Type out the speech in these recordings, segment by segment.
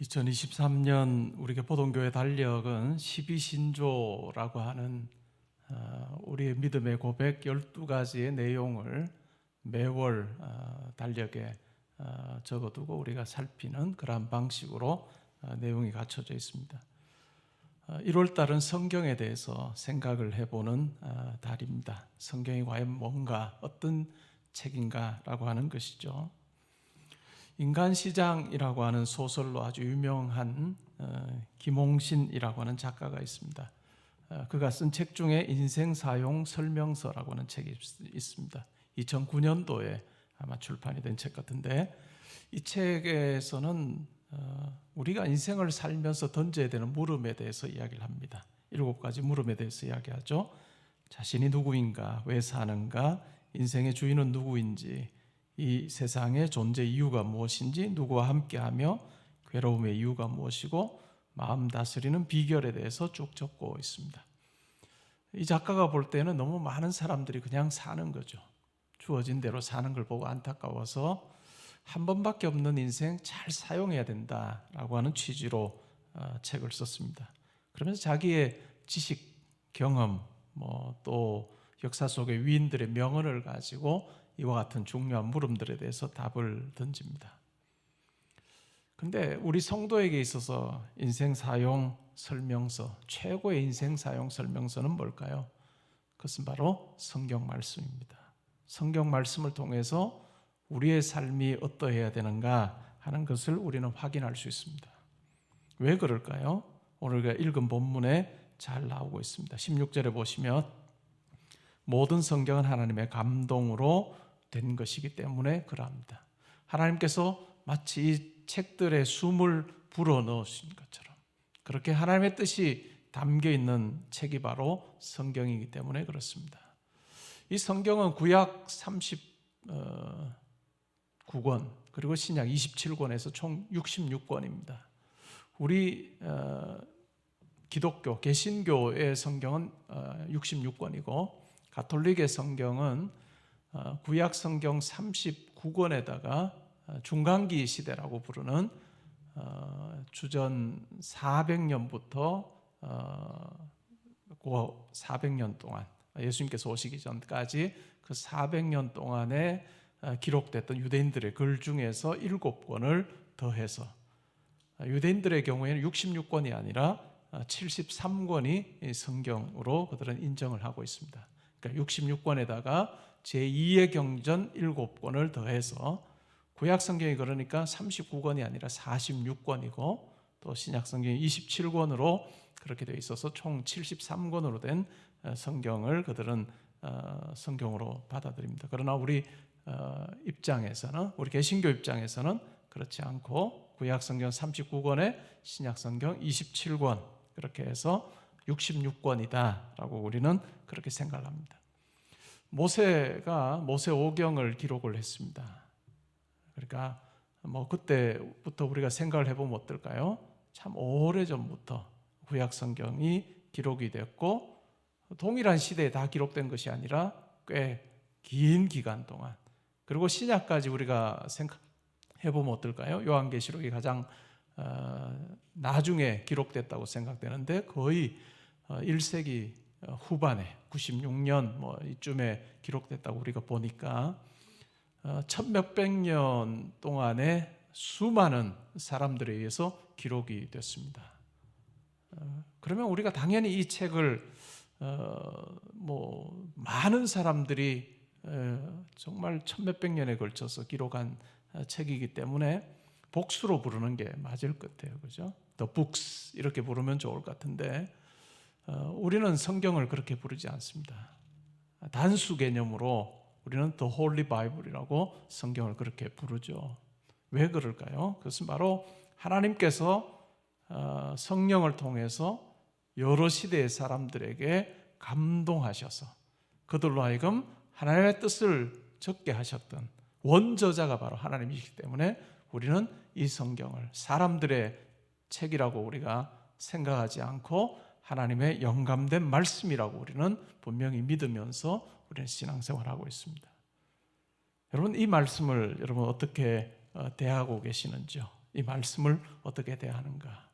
2023년 우리 개포동교회 달력은 12신조라고 하는 우리의 믿음의 고백 12가지의 내용을 매월 달력에 적어두고 우리가 살피는 그러한 방식으로 내용이 갖춰져 있습니다. 1월달은 성경에 대해서 생각을 해보는 달입니다. 성경이 과연 뭔가, 어떤 책인가라고 하는 것이죠. 인간시장이라고 하는 소설로 아주 유명한 김홍신이라고 하는 작가가 있습니다. 그가 쓴 책 중에 인생사용 설명서라고 하는 책이 있습니다. 2009년도에 아마 출판이 된 책 같은데, 이 책에서는 우리가 인생을 살면서 던져야 되는 물음에 대해서 이야기를 합니다. 7가지 물음에 대해서 이야기하죠. 자신이 누구인가, 왜 사는가, 인생의 주인은 누구인지, 이 세상의 존재 이유가 무엇인지, 누구와 함께하며 괴로움의 이유가 무엇이고, 마음 다스리는 비결에 대해서 쭉 적고 있습니다. 이 작가가 볼 때는 너무 많은 사람들이 그냥 사는 거죠. 주어진 대로 사는 걸 보고 안타까워서 한 번밖에 없는 인생 잘 사용해야 된다라고 하는 취지로 책을 썼습니다. 그러면서 자기의 지식, 경험, 또 역사 속의 위인들의 명언을 가지고 이와 같은 중요한 물음들에 대해서 답을 던집니다. 그런데 우리 성도에게 있어서 인생 사용 설명서, 최고의 인생 사용 설명서는 뭘까요? 그것은 바로 성경 말씀입니다. 성경 말씀을 통해서 우리의 삶이 어떠해야 되는가 하는 것을 우리는 확인할 수 있습니다. 왜 그럴까요? 오늘 우리가 읽은 본문에 잘 나오고 있습니다. 16절에 보시면 모든 성경은 하나님의 감동으로 된 것이기 때문에 그러합니다. 하나님께서 마치 이 책들의 숨을 불어넣으신 것처럼 그렇게 하나님의 뜻이 담겨있는 책이 바로 성경이기 때문에 그렇습니다. 이 성경은 구약 39권 그리고 신약 27권에서 총 66권입니다. 우리 기독교, 개신교의 성경은 66권이고 가톨릭의 성경은 구약 성경 39권에다가 중간기 시대라고 부르는 주전 400년부터 400년 동안 예수님께서 오시기 전까지 그 400년 동안에 기록됐던 유대인들의 글 중에서 7권을 더해서 유대인들의 경우에는 66권이 아니라 73권이 성경으로 그들은 인정을 하고 있습니다. 그러니까 66권에다가 제2의 경전 7권을 더해서 구약 성경이 그러니까 39권이 아니라 46권이고 또 신약 성경이 27권으로 그렇게 되어 있어서 총 73권으로 된 성경을 그들은 성경으로 받아들입니다. 그러나 우리 입장에서는, 우리 개신교 입장에서는 그렇지 않고 구약 성경 39권에 신약 성경 27권 그렇게 해서 66권이다라고 우리는 그렇게 생각을 합니다. 모세가 모세오경을 기록을 했습니다. 그러니까 그때부터 우리가 생각을 해보면 어떨까요? 참 오래전부터 구약 성경이 기록이 됐고 동일한 시대에 다 기록된 것이 아니라 꽤 긴 기간 동안, 그리고 신약까지 우리가 생각해보면 어떨까요? 요한계시록이 가장 나중에 기록됐다고 생각되는데 거의 1세기 후반에 96년 이쯤에 기록됐다고 우리가 보니까 1000몇백 년 동안에 수많은 사람들에 의해서 기록이 됐습니다. 그러면 우리가 당연히 이 책을 많은 사람들이 정말 1000몇백 년에 걸쳐서 기록한 책이기 때문에 복수로 부르는 게 맞을 것 같아요. 그죠? The Books 이렇게 부르면 좋을 것 같은데 우리는 성경을 그렇게 부르지 않습니다. 단수 개념으로 우리는 The Holy Bible이라고 성경을 그렇게 부르죠. 왜 그럴까요? 그것은 바로 하나님께서 성령을 통해서 여러 시대의 사람들에게 감동하셔서 그들로 하여금 하나님의 뜻을 적게 하셨던 원저자가 바로 하나님이시기 때문에 우리는 이 성경을 사람들의 책이라고 우리가 생각하지 않고 하나님의 영감된 말씀이라고 우리는 분명히 믿으면서 우리는 신앙생활하고 있습니다. 여러분, 이 말씀을 여러분 어떻게 대하고 계시는지요? 이 말씀을 어떻게 대하는가.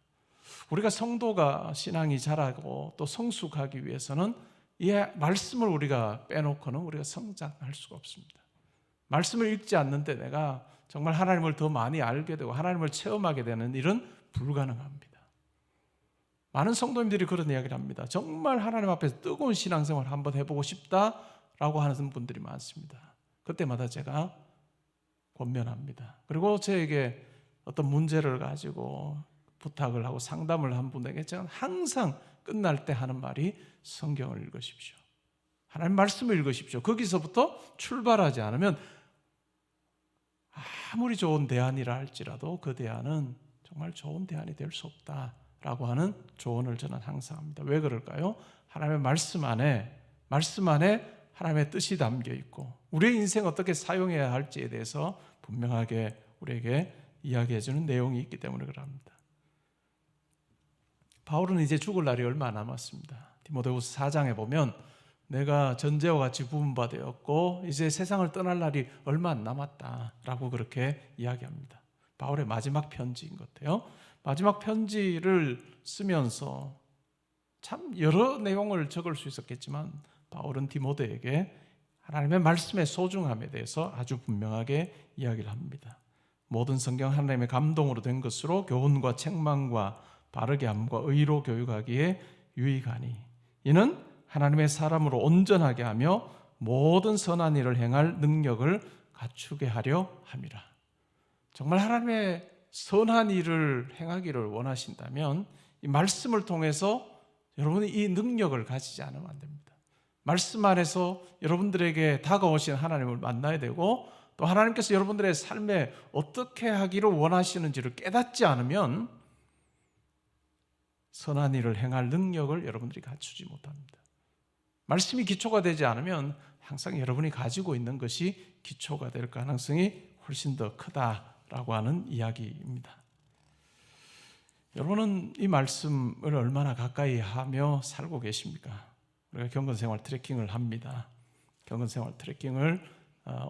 우리가 성도가 신앙이 자라고 또 성숙하기 위해서는 이 말씀을 우리가 빼놓고는 우리가 성장할 수가 없습니다. 말씀을 읽지 않는데 내가 정말 하나님을 더 많이 알게 되고 하나님을 체험하게 되는 일은 불가능합니다. 많은 성도님들이 그런 이야기를 합니다. 정말 하나님 앞에서 뜨거운 신앙생활을 한번 해보고 싶다라고 하는 분들이 많습니다. 그때마다 제가 권면합니다. 그리고 저에게 어떤 문제를 가지고 부탁을 하고 상담을 한 분에게 제가 항상 끝날 때 하는 말이 성경을 읽으십시오. 하나님 말씀을 읽으십시오. 거기서부터 출발하지 않으면 아무리 좋은 대안이라 할지라도 그 대안은 정말 좋은 대안이 될 수 없다라고 하는 조언을 저는 항상 합니다. 왜 그럴까요? 하나님의 말씀 안에 하나님의 뜻이 담겨 있고 우리의 인생 어떻게 사용해야 할지에 대해서 분명하게 우리에게 이야기해 주는 내용이 있기 때문에 그럽니다. 바울은 이제 죽을 날이 얼마 안 남았습니다. 디모데후서 4장에 보면 내가 전제와 같이 부은 바 되었고 이제 세상을 떠날 날이 얼마 안 남았다라고 그렇게 이야기합니다. 바울의 마지막 편지인 것 같아요. 마지막 편지를 쓰면서 참 여러 내용을 적을 수 있었겠지만 바울은 디모데에게 하나님의 말씀의 소중함에 대해서 아주 분명하게 이야기를 합니다. 모든 성경 하나님의 감동으로 된 것으로 교훈과 책망과 바르게 함과 의로 교육하기에 유익하니 이는 하나님의 사람으로 온전하게 하며 모든 선한 일을 행할 능력을 갖추게 하려 함이라. 정말 하나님의 선한 일을 행하기를 원하신다면 이 말씀을 통해서 여러분이 이 능력을 가지지 않으면 안 됩니다. 말씀 안에서 여러분들에게 다가오신 하나님을 만나야 되고 또 하나님께서 여러분들의 삶에 어떻게 하기를 원하시는지를 깨닫지 않으면 선한 일을 행할 능력을 여러분들이 갖추지 못합니다. 말씀이 기초가 되지 않으면 항상 여러분이 가지고 있는 것이 기초가 될 가능성이 훨씬 더 크다라고 하는 이야기입니다. 여러분은 이 말씀을 얼마나 가까이 하며 살고 계십니까? 우리가 경건생활 트래킹을 합니다. 경건생활 트래킹을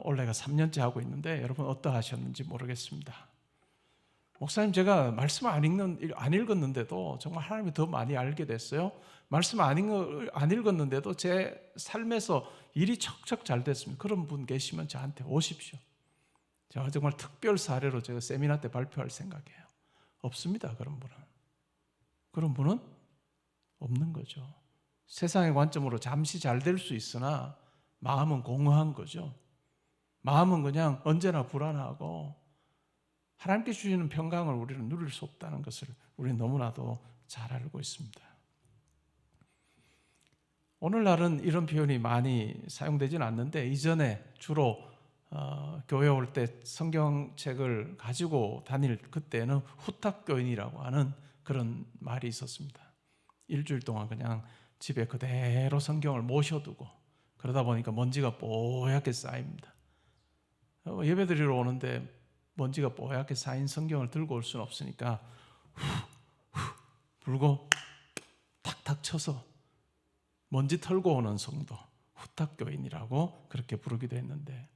올해가 3년째 하고 있는데 여러분 어떠하셨는지 모르겠습니다. 목사님 제가 말씀 안 읽었는데도 정말 하나님이 더 많이 알게 됐어요. 말씀 안 읽었는데도 제 삶에서 일이 척척 잘 됐습니다. 그런 분 계시면 저한테 오십시오. 제가 정말 특별 사례로 제가 세미나 때 발표할 생각이에요. 없습니다. 그런 분은 없는 거죠. 세상의 관점으로 잠시 잘 될 수 있으나 마음은 공허한 거죠. 마음은 그냥 언제나 불안하고 하나님께 주시는 평강을 우리는 누릴 수 없다는 것을 우리는 너무나도 잘 알고 있습니다. 오늘날은 이런 표현이 많이 사용되지는 않는데 이전에 주로 교회 올 때 성경책을 가지고 다닐 그때는 후탁교인이라고 하는 그런 말이 있었습니다. 일주일 동안 그냥 집에 그대로 성경을 모셔두고 그러다 보니까 먼지가 뽀얗게 쌓입니다. 예배드리러 오는데 먼지가 뽀얗게 쌓인 성경을 들고 올 수는 없으니까 불고 탁탁 쳐서 먼지 털고 오는 성도, 후탁교인이라고 그렇게 부르기도 했는데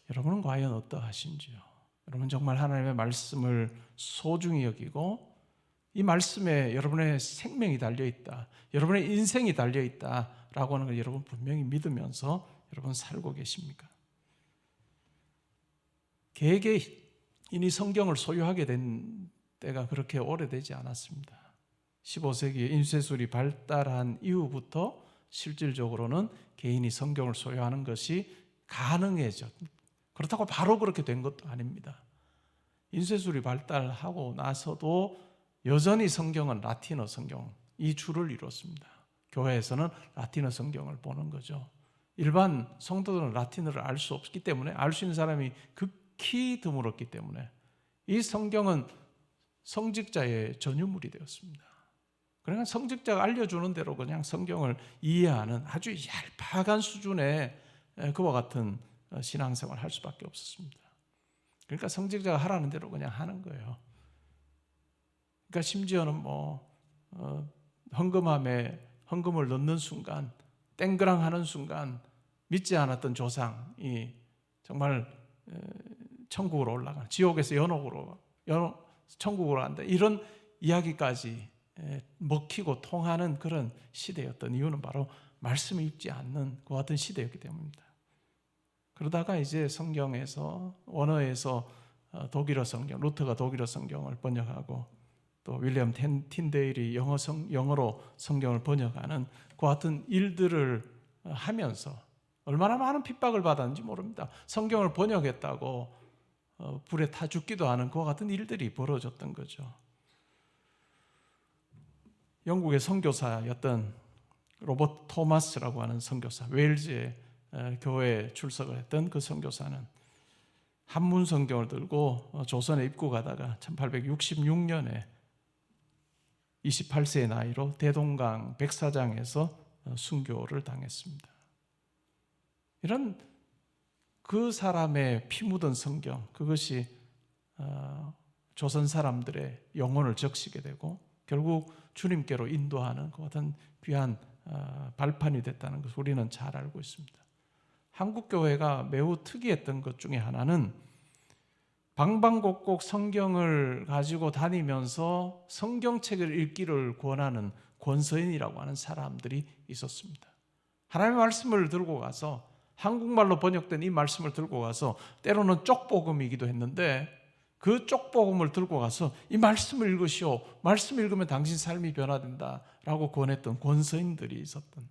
여러분은 과연 어떠하신지요? 여러분 정말 하나님의 말씀을 소중히 여기고 이 말씀에 여러분의 생명이 달려있다, 여러분의 인생이 달려있다라고 하는 걸 여러분 분명히 믿으면서 여러분 살고 계십니까? 개개인이 성경을 소유하게 된 때가 그렇게 오래되지 않았습니다. 15세기에 인쇄술이 발달한 이후부터 실질적으로는 개인이 성경을 소유하는 것이 가능해져. 그렇다고 바로 그렇게 된 것도 아닙니다. 인쇄술이 발달하고 나서도 여전히 성경은 라틴어 성경, 이 주를 이뤘습니다. 교회에서는 라틴어 성경을 보는 거죠. 일반 성도들은 라틴어를 알 수 없기 때문에, 알 수 있는 사람이 극히 드물었기 때문에 이 성경은 성직자의 전유물이 되었습니다. 그러니까 성직자가 알려주는 대로 그냥 성경을 이해하는 아주 얄팍한 수준의 그와 같은 신앙생활을 할 수밖에 없었습니다. 그러니까 성직자가 하라는 대로 그냥 하는 거예요. 그러니까 심지어는 헌금을 넣는 순간, 땡그랑 하는 순간 믿지 않았던 조상이 정말 천국으로 올라가는, 지옥에서 천국으로 간다, 이런 이야기까지 먹히고 통하는 그런 시대였던 이유는 바로 말씀을 읽지 않는 그 같은 시대였기 때문입니다. 그러다가 이제 성경에서 원어에서 독일어 성경, 루터가 독일어 성경을 번역하고 또 윌리엄 틴데일이 영어로 성경을 번역하는 그 같은 일들을 하면서 얼마나 많은 핍박을 받았는지 모릅니다. 성경을 번역했다고 불에 타 죽기도 하는 그와 같은 일들이 벌어졌던 거죠. 영국의 선교사였던 로버트 토마스라고 하는 선교사, 웨일즈의 교회에 출석을 했던 그 선교사는 한문 성경을 들고 조선에 입국하다가 1866년에 28세의 나이로 대동강 백사장에서 순교를 당했습니다. 이런 그 사람의 피 묻은 성경, 그것이 조선 사람들의 영혼을 적시게 되고 결국 주님께로 인도하는 그 같은 귀한 발판이 됐다는 것을 우리는 잘 알고 있습니다. 한국 교회가 매우 특이했던 것 중에 하나는 방방곡곡 성경을 가지고 다니면서 성경책을 읽기를 권하는 권서인이라고 하는 사람들이 있었습니다. 하나님의 말씀을 들고 가서 한국말로 번역된 이 말씀을 들고 가서 때로는 쪽복음이기도 했는데 그 쪽복음을 들고 가서 이 말씀을 읽으시오, 말씀 읽으면 당신 삶이 변화된다라고 권했던 권서인들이 있었던,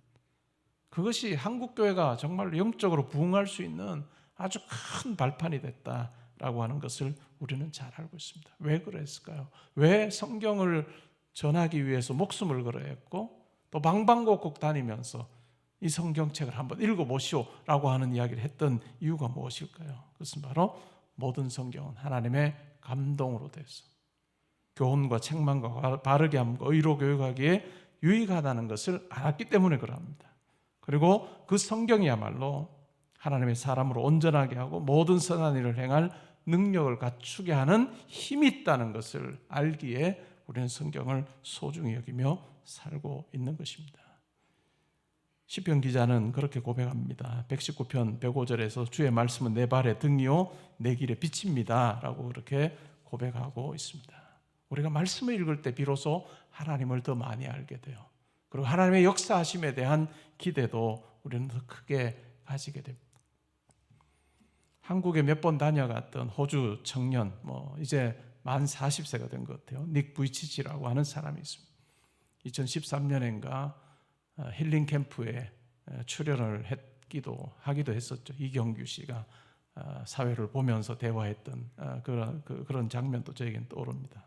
그것이 한국교회가 정말 영적으로 부흥할 수 있는 아주 큰 발판이 됐다라고 하는 것을 우리는 잘 알고 있습니다. 왜 그랬을까요? 왜 성경을 전하기 위해서 목숨을 걸어야 했고 또 방방곡곡 다니면서 이 성경책을 한번 읽어보시오라고 하는 이야기를 했던 이유가 무엇일까요? 그것은 바로 모든 성경은 하나님의 감동으로 돼서 교훈과 책망과 바르게 함과 의로 교육하기에 유익하다는 것을 알았기 때문에 그럽니다. 그리고 그 성경이야말로 하나님의 사람으로 온전하게 하고 모든 선한 일을 행할 능력을 갖추게 하는 힘이 있다는 것을 알기에 우리는 성경을 소중히 여기며 살고 있는 것입니다. 시편 기자는 그렇게 고백합니다. 119편 105절에서 주의 말씀은 내 발의 등이요 내 길의 빛입니다 라고 그렇게 고백하고 있습니다. 우리가 말씀을 읽을 때 비로소 하나님을 더 많이 알게 돼요. 그리고 하나님의 역사하심에 대한 기대도 우리는 더 크게 가지게 됩니다. 한국에 몇 번 다녀갔던 호주 청년, 이제 만 40세가 된 것 같아요. 닉 부이치치라고 하는 사람이 있습니다. 2013년인가 힐링 캠프에 출연을 하기도 했었죠. 이경규 씨가 사회를 보면서 대화했던 그런 장면도 저에게는 떠오릅니다.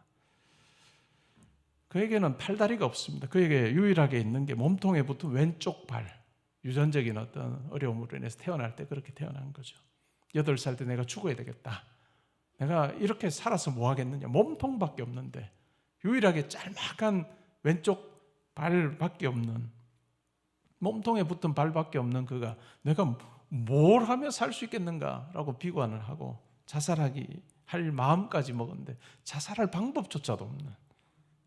그에게는 팔다리가 없습니다. 그에게 유일하게 있는 게 몸통에 붙은 왼쪽 발, 유전적인 어떤 어려움으로 인해서 태어날 때 그렇게 태어난 거죠. 8살 때 내가 죽어야 되겠다, 내가 이렇게 살아서 뭐 하겠느냐, 몸통밖에 없는데 유일하게 짤막한 왼쪽 발밖에 없는, 몸통에 붙은 발밖에 없는 그가 내가 뭘 하며 살 수 있겠는가라고 비관을 하고 자살하기 할 마음까지 먹었는데 자살할 방법조차도 없는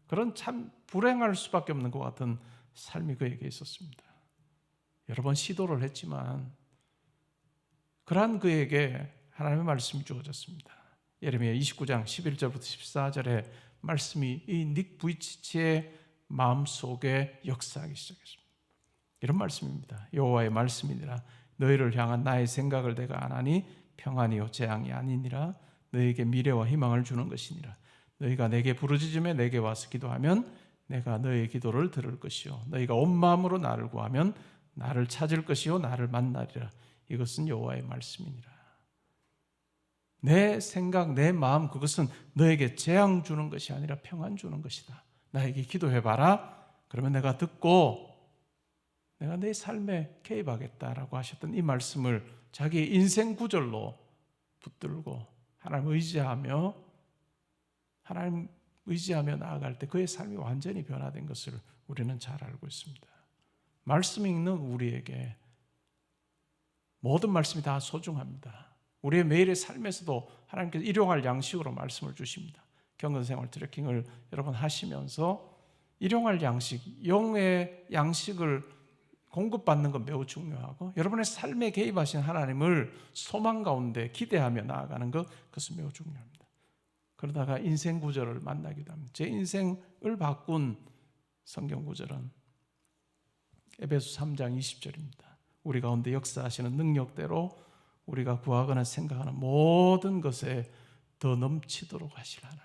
그런 참 불행할 수밖에 없는 것 같은 삶이 그에게 있었습니다. 여러 번 시도를 했지만 그러한 그에게 하나님의 말씀이 주어졌습니다. 예레미야 29장 11절부터 14절의 말씀이 이 닉 부이치치의 마음속에 역사하기 시작했습니다. 이런 말씀입니다. 여호와의 말씀이니라. 너희를 향한 나의 생각을 내가 아나니 평안이요 재앙이 아니니라. 너희에게 미래와 희망을 주는 것이니라. 너희가 내게 부르짖으며 내게 와서 기도하면 내가 너희의 기도를 들을 것이요 너희가 온 마음으로 나를 구하면 나를 찾을 것이요 나를 만나리라. 이것은 여호와의 말씀이니라. 내 생각, 내 마음, 그것은 너에게 재앙 주는 것이 아니라 평안 주는 것이다. 나에게 기도해봐라. 그러면 내가 듣고 내가 내 삶에 개입하겠다라고 하셨던 이 말씀을 자기의 인생 구절로 붙들고 하나님 의지하며 나아갈 때 그의 삶이 완전히 변화된 것을 우리는 잘 알고 있습니다. 말씀 읽는 우리에게 모든 말씀이 다 소중합니다. 우리의 매일의 삶에서도 하나님께서 일용할 양식으로 말씀을 주십니다. 경건생활 트래킹을 여러분 하시면서 일용할 양식, 영의 양식을 공급받는 건 매우 중요하고 여러분의 삶에 개입하신 하나님을 소망 가운데 기대하며 나아가는 것, 그것은 매우 중요합니다. 그러다가 인생 구절을 만나기도 합니다. 제 인생을 바꾼 성경 구절은 에베소 3장 20절입니다. 우리 가운데 역사하시는 능력대로 우리가 구하거나 생각하는 모든 것에 더 넘치도록 하실 하나님.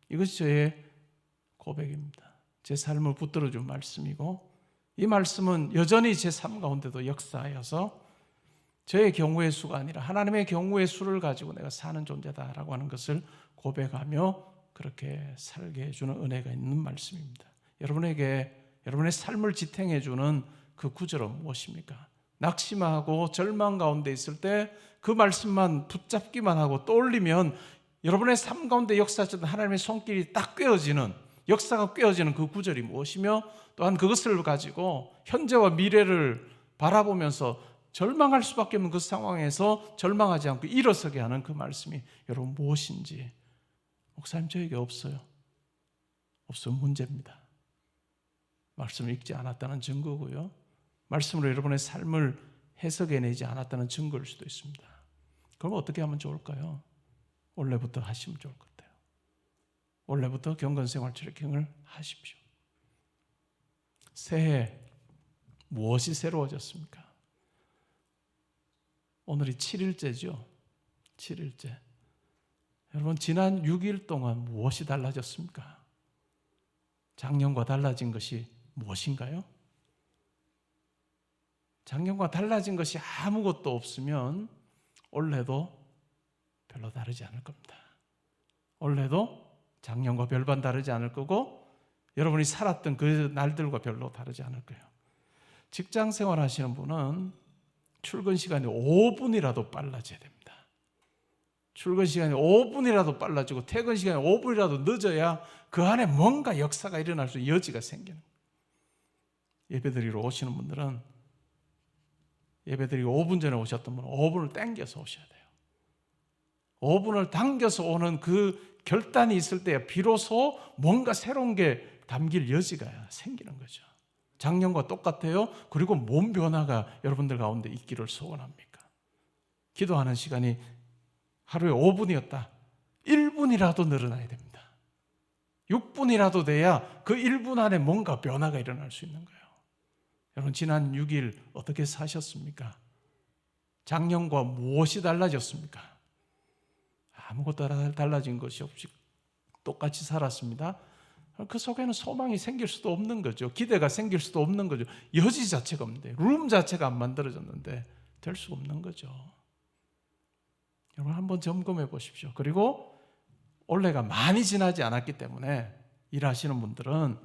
이것이 저의 고백입니다. 제 삶을 붙들어준 말씀이고, 이 말씀은 여전히 제 삶 가운데도 역사하여서 저의 경우의 수가 아니라 하나님의 경우의 수를 가지고 내가 사는 존재다라고 하는 것을 고백하며 그렇게 살게 해주는 은혜가 있는 말씀입니다. 여러분에게 여러분의 삶을 지탱해주는 그 구절은 무엇입니까? 낙심하고 절망 가운데 있을 때 그 말씀만 붙잡기만 하고 떠올리면 여러분의 삶 가운데 역사하셨던 하나님의 손길이 딱 꿰어지는, 역사가 꿰어지는 그 구절이 무엇이며, 또한 그것을 가지고 현재와 미래를 바라보면서 절망할 수밖에 없는 그 상황에서 절망하지 않고 일어서게 하는 그 말씀이 여러분 무엇인지, 목사님 저에게 없어요. 없으면 문제입니다. 말씀을 읽지 않았다는 증거고요, 말씀으로 여러분의 삶을 해석해내지 않았다는 증거일 수도 있습니다. 그럼 어떻게 하면 좋을까요? 원래부터 하시면 좋을 것 같아요. 원래부터 경건생활 트래킹을 하십시오. 새해 무엇이 새로워졌습니까? 오늘이 7일째죠. 7일째. 여러분, 지난 6일 동안 무엇이 달라졌습니까? 작년과 달라진 것이 무엇인가요? 작년과 달라진 것이 아무것도 없으면 올해도 별로 다르지 않을 겁니다. 올해도 작년과 별반 다르지 않을 거고, 여러분이 살았던 그 날들과 별로 다르지 않을 거예요. 직장 생활 하시는 분은 출근 시간이 5분이라도 빨라져야 됩니다. 출근 시간이 5분이라도 빨라지고 퇴근 시간이 5분이라도 늦어야 그 안에 뭔가 역사가 일어날 수 있는 여지가 생기는 거예요. 예배드리러 오시는 분들은 예배드리고 5분 전에 오셨던 분은 5분을 당겨서 오셔야 돼요. 5분을 당겨서 오는 그 결단이 있을 때 비로소 뭔가 새로운 게 담길 여지가 생기는 거죠. 작년과 똑같아요. 그리고 뭔 변화가 여러분들 가운데 있기를 소원합니까? 기도하는 시간이 하루에 5분이었다. 1분이라도 늘어나야 됩니다. 6분이라도 돼야 그 1분 안에 뭔가 변화가 일어날 수 있는 거예요. 여러분, 지난 6일 어떻게 사셨습니까? 작년과 무엇이 달라졌습니까? 아무것도 달라진 것이 없이 똑같이 살았습니다. 그 속에는 소망이 생길 수도 없는 거죠. 기대가 생길 수도 없는 거죠. 여지 자체가 없는데, 룸 자체가 안 만들어졌는데 될 수 없는 거죠. 여러분, 한번 점검해 보십시오. 그리고 올해가 많이 지나지 않았기 때문에 일하시는 분들은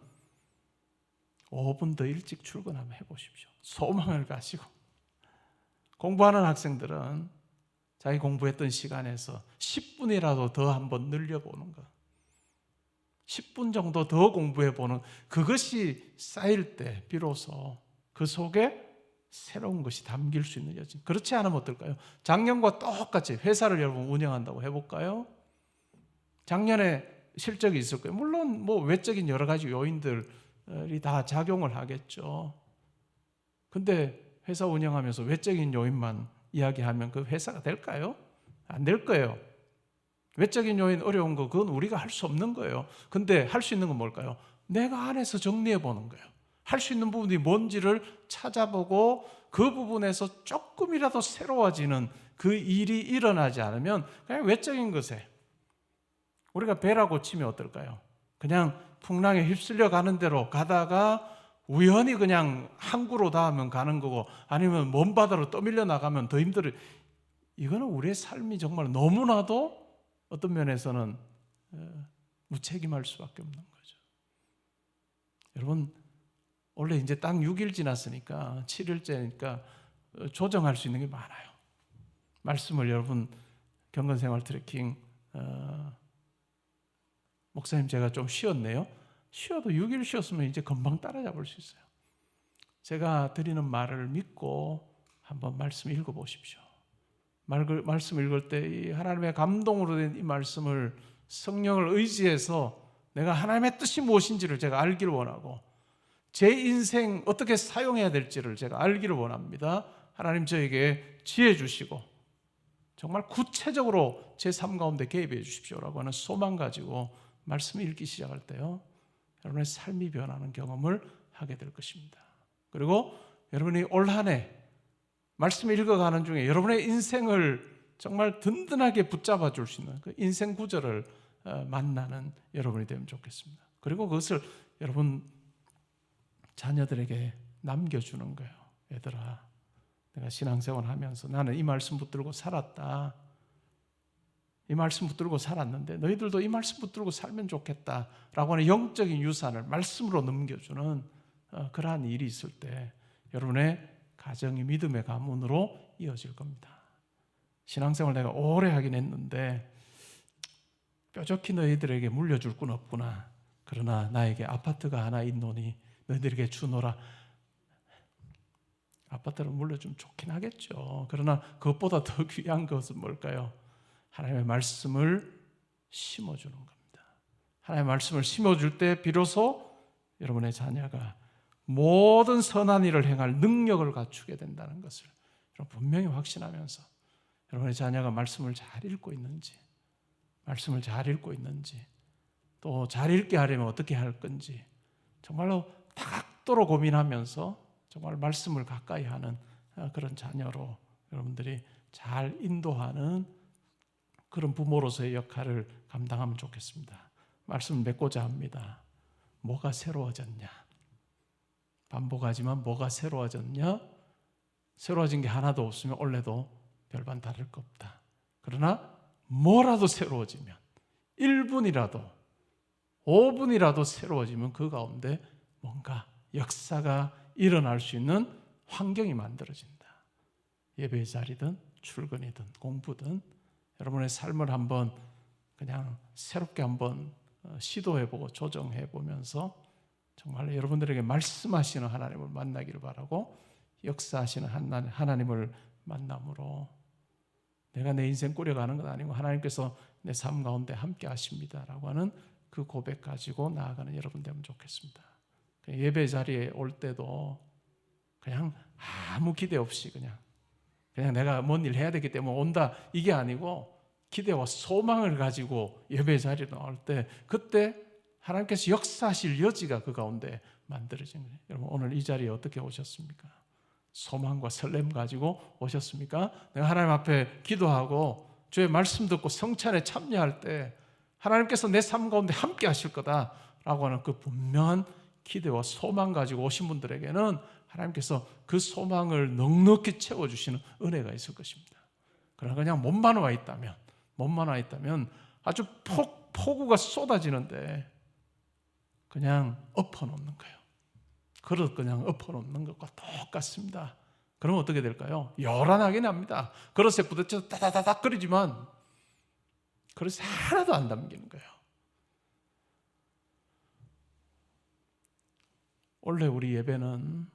5분 더 일찍 출근 한번 해보십시오. 소망을 가지고. 공부하는 학생들은 자기 공부했던 시간에서 10분이라도 더 한번 늘려보는 것, 10분 정도 더 공부해보는, 그것이 쌓일 때 비로소 그 속에 새로운 것이 담길 수 있는 여지. 그렇지 않으면 어떨까요? 작년과 똑같이 회사를 여러분 운영한다고 해볼까요? 작년에 실적이 있을 거예요. 물론 뭐 외적인 여러 가지 요인들이 다 작용을 하겠죠. 근데 회사 운영하면서 외적인 요인만 이야기하면 그 회사가 될까요? 안 될 거예요. 외적인 요인 어려운 거, 그건 우리가 할 수 없는 거예요. 근데 할 수 있는 건 뭘까요? 내가 안에서 정리해 보는 거예요. 할 수 있는 부분이 뭔지를 찾아보고 그 부분에서 조금이라도 새로워지는 그 일이 일어나지 않으면 그냥 외적인 것에, 우리가 배라고 치면 어떨까요? 그냥 풍랑에 휩쓸려 가는 대로 가다가 우연히 그냥 항구로 닿으면 가는 거고, 아니면 먼 바다로 떠밀려 나가면 더 힘들어요. 이거는 우리의 삶이 정말 너무나도 어떤 면에서는 무책임할 수밖에 없는 거죠. 여러분, 원래 이제 딱 6일 지났으니까 7일째니까 조정할 수 있는 게 많아요. 말씀을 여러분 경건생활 트래킹 목사님 제가 좀 쉬었네요. 쉬어도 6일 쉬었으면 이제 금방 따라잡을 수 있어요. 제가 드리는 말을 믿고 한번 말씀 읽어보십시오. 말씀 읽을 때 이 하나님의 감동으로 된 이 말씀을 성령을 의지해서 내가 하나님의 뜻이 무엇인지를 제가 알기를 원하고 제 인생 어떻게 사용해야 될지를 제가 알기를 원합니다. 하나님 저에게 지혜 주시고 정말 구체적으로 제 삶 가운데 개입해 주십시오라고 하는 소망 가지고 말씀을 읽기 시작할 때요, 여러분의 삶이 변하는 경험을 하게 될 것입니다. 그리고 여러분이 올 한 해 말씀을 읽어가는 중에 여러분의 인생을 정말 든든하게 붙잡아 줄 수 있는 그 인생 구절을 만나는 여러분이 되면 좋겠습니다. 그리고 그것을 여러분 자녀들에게 남겨주는 거예요. 얘들아, 내가 신앙생활 하면서 나는 이 말씀 붙들고 살았다. 이 말씀 붙들고 살았는데 너희들도 이 말씀 붙들고 살면 좋겠다라고 하는 영적인 유산을 말씀으로 넘겨주는 그러한 일이 있을 때 여러분의 가정이 믿음의 가문으로 이어질 겁니다. 신앙생활 내가 오래 하긴 했는데 뾰족히 너희들에게 물려줄 건 없구나. 그러나 나에게 아파트가 하나 있노니 너희들에게 주노라. 아파트를 물려주면 좋긴 하겠죠. 그러나 그것보다 더 귀한 것은 뭘까요? 하나님의 말씀을 심어주는 겁니다. 하나님의 말씀을 심어줄 때 비로소 여러분의 자녀가 모든 선한 일을 행할 능력을 갖추게 된다는 것을 여러분 분명히 확신하면서 여러분의 자녀가 말씀을 잘 읽고 있는지, 말씀을 잘 읽고 있는지, 또 잘 읽게 하려면 어떻게 할 건지 정말로 다각도로 고민하면서 정말 말씀을 가까이 하는 그런 자녀로 여러분들이 잘 인도하는 그런 부모로서의 역할을 감당하면 좋겠습니다. 말씀을 맺고자 합니다. 뭐가 새로워졌냐? 반복하지만 뭐가 새로워졌냐? 새로워진 게 하나도 없으면 원래도 별반 다를 거 없다. 그러나 뭐라도 새로워지면 1분이라도 5분이라도 새로워지면 그 가운데 뭔가 역사가 일어날 수 있는 환경이 만들어진다. 예배 자리든 출근이든 공부든 여러분의 삶을 한번 그냥 새롭게 한번 시도해보고 조정해보면서 정말 여러분들에게 말씀하시는 하나님을 만나기를 바라고 역사하시는 하나님을 만남으로 내가 내 인생 꾸려가는 건 아니고 하나님께서 내 삶 가운데 함께 하십니다라고 하는 그 고백 가지고 나아가는 여러분 되면 좋겠습니다. 예배 자리에 올 때도 그냥 아무 기대 없이 그냥 내가 뭔 일 해야 되기 때문에 온다 이게 아니고 기대와 소망을 가지고 예배 자리에 나올 때 그때 하나님께서 역사하실 여지가 그 가운데 만들어지는 거예요. 여러분 오늘 이 자리에 어떻게 오셨습니까? 소망과 설렘 가지고 오셨습니까? 내가 하나님 앞에 기도하고 주의 말씀 듣고 성찬에 참여할 때 하나님께서 내 삶 가운데 함께 하실 거다라고 하는 그 분명한 기대와 소망 가지고 오신 분들에게는 하나님께서 그 소망을 넉넉히 채워주시는 은혜가 있을 것입니다. 그러나 그냥 몸만 와 있다면 아주 폭우가 쏟아지는데 그냥 엎어놓는 거예요. 그릇 그냥 엎어놓는 것과 똑같습니다. 그럼 어떻게 될까요? 요란하게 납니다. 그릇에 부딪혀서 다다다닥 끓이지만 그릇에 하나도 안 담기는 거예요. 원래 우리 예배는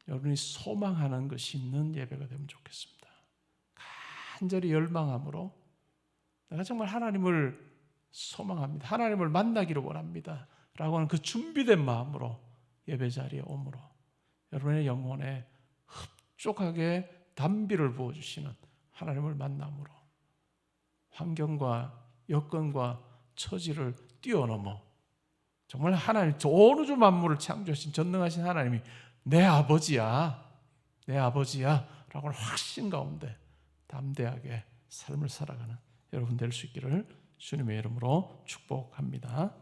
여러분이 소망하는 것이 있는 예배가 되면 좋겠습니다. 간절히 열망함으로 내가 정말 하나님을 소망합니다. 하나님을 만나기를 원합니다. 라고 하는 그 준비된 마음으로 예배 자리에 오므로 여러분의 영혼에 흡족하게 단비를 부어주시는 하나님을 만남으로 환경과 여건과 처지를 뛰어넘어 정말 하나님, 온 우주 만물을 창조하신 전능하신 하나님이 내 아버지야 라고 하는 확신 가운데 담대하게 삶을 살아가는 여러분 될 수 있기를 주님의 이름으로 축복합니다.